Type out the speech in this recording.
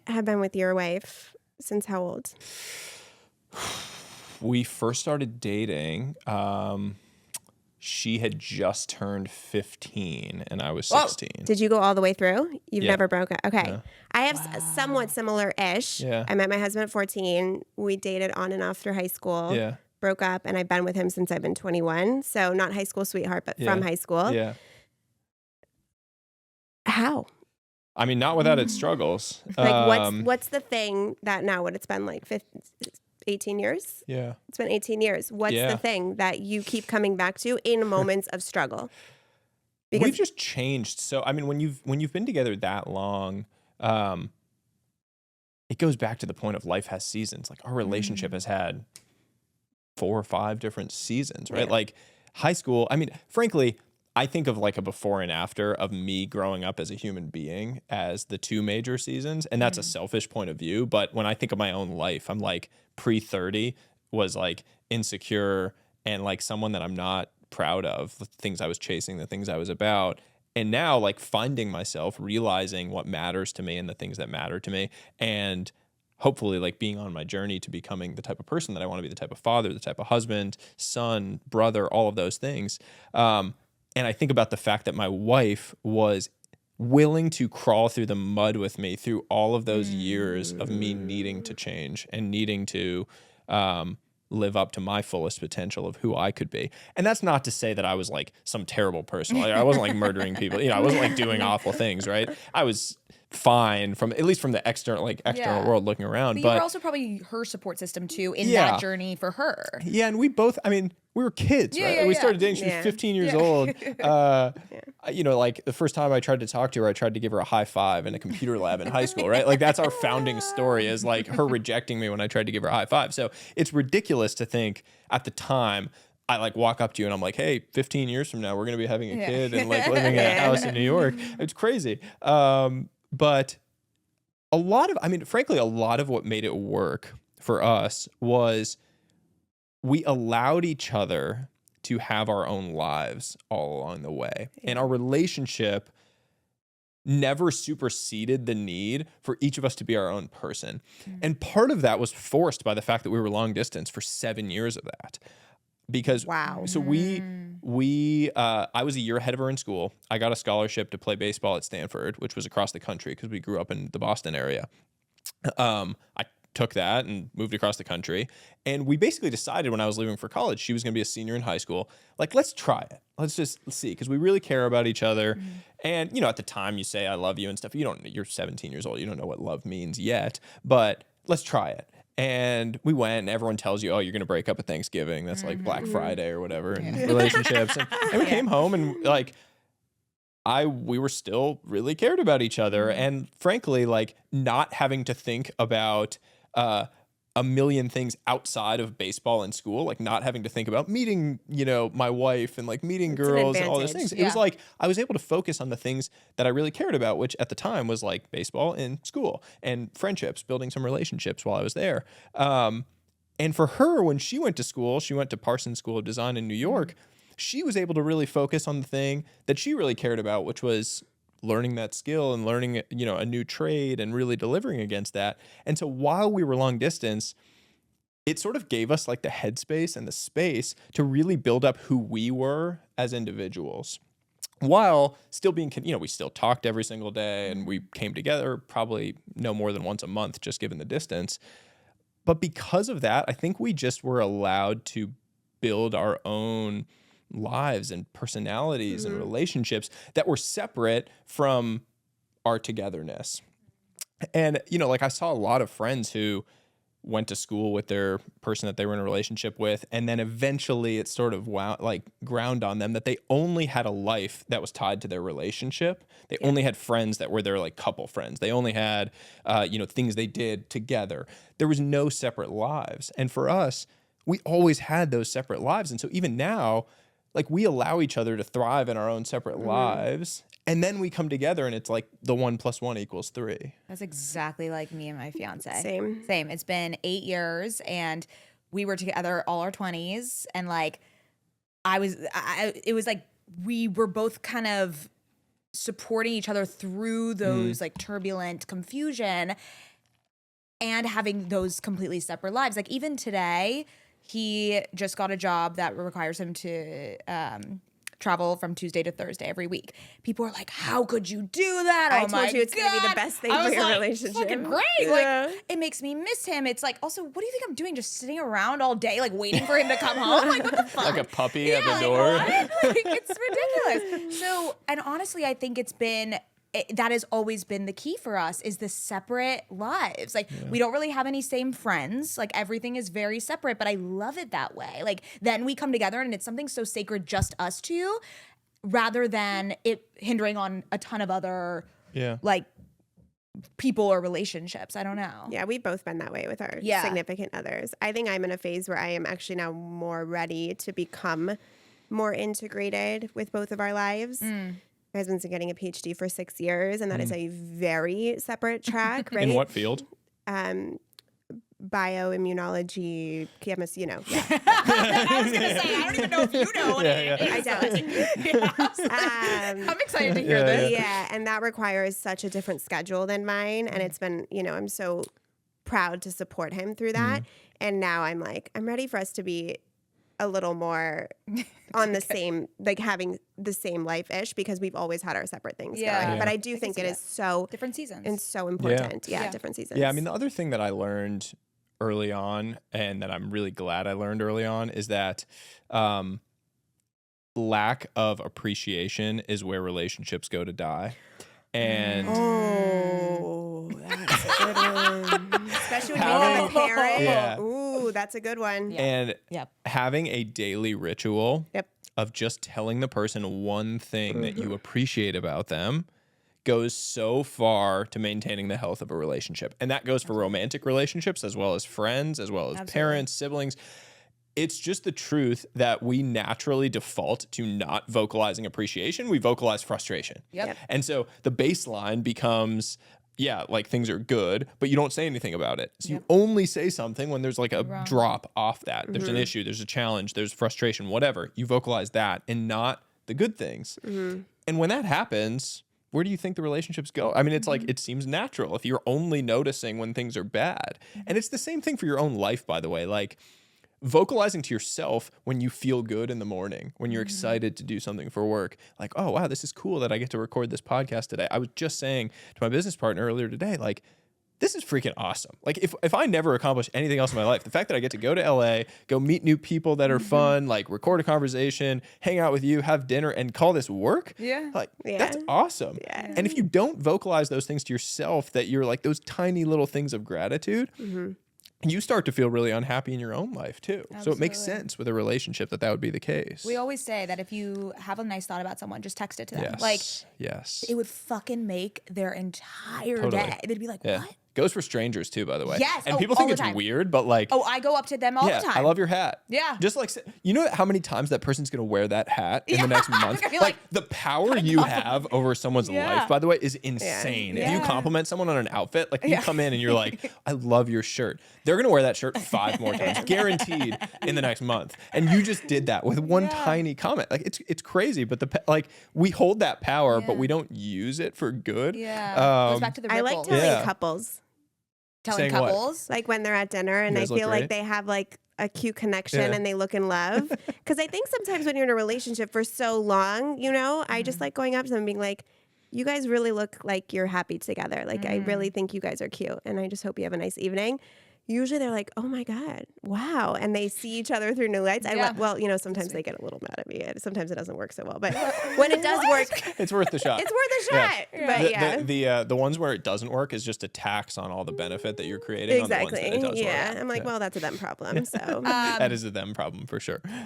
have been with your wife since how old? We first started dating. She had just turned 15 and I was 16. Did you go all the way through? You've Yeah. never broken? Okay. No. I have somewhat similar-ish. Yeah. I met my husband at 14. We dated on and off through high school. Yeah. Broke up, and I've been with him since I've been 21. So not high school sweetheart, but from high school. Yeah. How? I mean, not without its struggles. Like, what's the thing that now, what it's been like 18 years? Yeah. It's been 18 years. What's the thing that you keep coming back to in moments of struggle? Because we've just changed. So, I mean, when you've been together that long, it goes back to the point of life has seasons. Like our relationship has had 4 or 5 different seasons, right? Yeah. Like high school. I mean, frankly, I think of like a before and after of me growing up as a human being as the 2 major seasons. And that's a selfish point of view. But when I think of my own life, I'm like pre-30 was like insecure and like someone that I'm not proud of, the things I was chasing, the things I was about. And now like finding myself, realizing what matters to me and the things that matter to me. And hopefully like being on my journey to becoming the type of person that I want to be, the type of father, the type of husband, son, brother, all of those things. And I think about the fact that my wife was willing to crawl through the mud with me through all of those years of me needing to change and needing to live up to my fullest potential of who I could be. And that's not to say that I was like some terrible person. Like, I wasn't like murdering people. I wasn't like doing awful things, right? I was fine at least from the external world looking around. But you were also probably her support system too in that journey for her. Yeah, and we were kids, right? We started dating, she was 15 years old. Like the first time I tried to talk to her, I tried to give her a high five in a computer lab in high school, right? Like that's our founding story, is like her rejecting me when I tried to give her a high five. So it's ridiculous to think at the time I like walk up to you and I'm like, hey, 15 years from now, we're going to be having a kid and like living in a house in New York. It's crazy. But frankly, a lot of what made it work for us was we allowed each other to have our own lives all along the way. And our relationship never superseded the need for each of us to be our own person. And part of that was forced by the fact that we were long distance for 7 years of that. Because so I was a year ahead of her in school. I got a scholarship to play baseball at Stanford, which was across the country because we grew up in the Boston area. I took that and moved across the country. And we basically decided when I was leaving for college, she was going to be a senior in high school. Like, let's try it. Let's see, because we really care about each other. And, at the time you say, I love you and stuff. You're 17 years old. You don't know what love means yet, but let's try it. And we went, and everyone tells you, oh, you're going to break up at Thanksgiving. That's like Black Friday or whatever in relationships. And we came home and like, we were still really cared about each other. And frankly, like not having to think about a million things outside of baseball and school, like not having to think about meeting, my wife and like meeting girls and all those things. It was like I was able to focus on the things that I really cared about, which at the time was like baseball and school and friendships, building some relationships while I was there. And for her, when she went to school, she went to Parsons School of Design in New York. She was able to really focus on the thing that she really cared about, which was learning that skill and learning, a new trade and really delivering against that. And so while we were long distance, it sort of gave us like the headspace and the space to really build up who we were as individuals, while still being, we still talked every single day and we came together probably no more than once a month, just given the distance. But because of that, I think we just were allowed to build our own lives and personalities and relationships that were separate from our togetherness. And, like I saw a lot of friends who went to school with their person that they were in a relationship with, and then eventually it sort of ground on them that they only had a life that was tied to their relationship. They only had friends that were their like couple friends. They only had, things they did together. There was no separate lives. And for us, we always had those separate lives. And so even now, like we allow each other to thrive in our own separate lives. And then we come together and it's like the 1 + 1 = 3. That's exactly like me and my fiance. Same. It's been 8 years and we were together all our 20s. And like, it was like we were both kind of supporting each other through those like turbulent confusion and having those completely separate lives. Like even today, he just got a job that requires him to travel from Tuesday to Thursday every week. People are like, how could you do that? I told you it's going to be the best thing for your relationship. Fucking great. Yeah. Like, it makes me miss him. It's like, also, what do you think I'm doing? Just sitting around all day, like waiting for him to come home? Like, what the fuck? Like a puppy at the door. Like, it's ridiculous. So, and honestly, I think that has always been the key for us is the separate lives. Like we don't really have any same friends. Like everything is very separate, but I love it that way. Like then we come together and it's something so sacred, just us two, rather than it hindering on a ton of other like people or relationships. I don't know. Yeah, we've both been that way with our significant others. I think I'm in a phase where I am actually now more ready to become more integrated with both of our lives. My husband's been getting a PhD for 6 years, and that is a very separate track, right? In what field? Bioimmunology, chemistry, I was going to say, I don't even know if you know what it is. I don't. I'm excited to hear this. Yeah, and that requires such a different schedule than mine, and it's been, I'm so proud to support him through that. And now I'm like, I'm ready for us to be a little more on the same, like having the same life-ish, because we've always had our separate things going. But I do think it is so different seasons and so important. Yeah, different seasons. Yeah, I mean, the other thing that I learned early on, and that I'm really glad I learned early on, is that lack of appreciation is where relationships go to die. And that's a good one. Especially when you're a parent. Yeah. Ooh, that's a good one. And having a daily ritual of just telling the person one thing that you appreciate about them goes so far to maintaining the health of a relationship. And that goes for romantic relationships as well as friends, as well as parents, siblings. It's just the truth that we naturally default to not vocalizing appreciation. We vocalize frustration. And so the baseline becomes, like things are good, but you don't say anything about it. So you only say something when there's like a drop off that. There's an issue, there's a challenge, there's frustration, whatever. You vocalize that and not the good things. And when that happens, where do you think the relationships go? I mean, it's like, it seems natural if you're only noticing when things are bad. And it's the same thing for your own life, by the way. Like, vocalizing to yourself when you feel good in the morning, when you're excited to do something for work, like, oh, wow, this is cool that I get to record this podcast today. I was just saying to my business partner earlier today, like, this is freaking awesome. Like, if I never accomplish anything else in my life, the fact that I get to go to LA, go meet new people that are fun, like record a conversation, hang out with you, have dinner, and call this work, that's awesome. And if you don't vocalize those things to yourself, that you're like those tiny little things of gratitude, you start to feel really unhappy in your own life too. Absolutely. So it makes sense with a relationship that would be the case. We always say that if you have a nice thought about someone, just text it to them. Like, it would fucking make their entire day. They'd be like, what? Goes for strangers too, by the way. Yes. And people think it's weird, but like, I go up to them all the time. I love your hat. Yeah. Just like, you know how many times that person's going to wear that hat in the next month? Like the power you have over someone's life, by the way, is insane. If you compliment someone on an outfit, like you come in and you're like, I love your shirt. They're going to wear that shirt 5 more times, guaranteed, in the next month. And you just did that with one tiny comment. Like it's crazy, but we hold that power, but we don't use it for good. Yeah. Goes back to the ripple. I like telling couples. Telling couples? Like when they're at dinner and I feel like they have like a cute connection and they look in love. Because I think sometimes when you're in a relationship for so long, I just like going up to them and being like, you guys really look like you're happy together. Like I really think you guys are cute. And I just hope you have a nice evening. Usually they're like, oh my God, wow. And they see each other through new lights. Sometimes they get a little mad at me. Sometimes it doesn't work so well. But when it does work, it's worth the shot. It's worth a shot. But the ones where it doesn't work is just a tax on all the benefit that you're creating. Exactly. On the ones that it does work. I'm like, well, that's a them problem. So that is a them problem for sure.